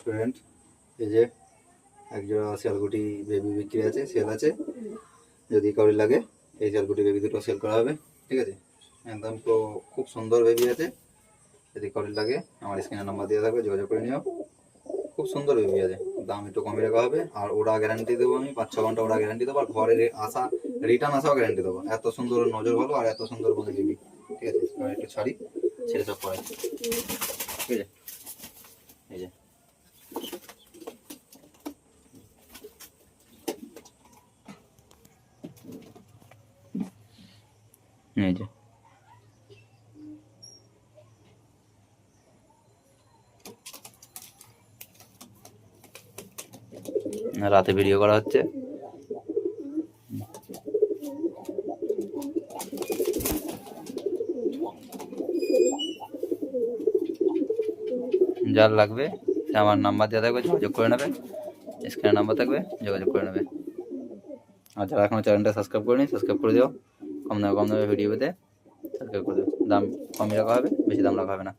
Friend, এই যে একজোড়া শিয়ালকুটি বেবি বিক্রি আছে, সেল আছে। যদি কারোর লাগে এই শিয়ালকুটি বেবি দুটো সেল করা হবে, ঠিক আছে। একদম তো খুব সুন্দর বেবি আছে। যদি কারোর লাগে আমার স্ক্রিনে নাম্বার দেওয়া থাকবে, যোগাযোগ করে নিও। খুব সুন্দর বেবি আছে, দাম একটু কমে রাখা হবে। আর ওরা গ্যারান্টি দেবো, আমি 5-6 ঘন্টা ওরা গ্যারান্টি দেবো। আর ঘরে আসা রিটার্ন আসাও গ্যারান্টি দেবো। এত সুন্দর নজর ভালো আর এত সুন্দর বনে বেবি, ঠিক আছে। এবার একটু ছাড়ি, ছেড়ে সব পরে, ঠিক আছে। এই যে এই যে রাতে ভিডিও করা হচ্ছে। যার লাগবে সে আমার নাম্বার দেওয়া থাকবে, যোগাযোগ করে নেবে। স্ক্রিনে নাম্বার থাকবে, যোগাযোগ করে নেবে। আর যারা এখনো চ্যানেলটা সাবস্ক্রাইব করেনি, সাবস্ক্রাইব করে দিও। কম দামে ভিডিও পেতে সাবস্ক্রাইব করে দিও। দাম কমই রাখা হবে, বেশি দাম রাখা হবে না।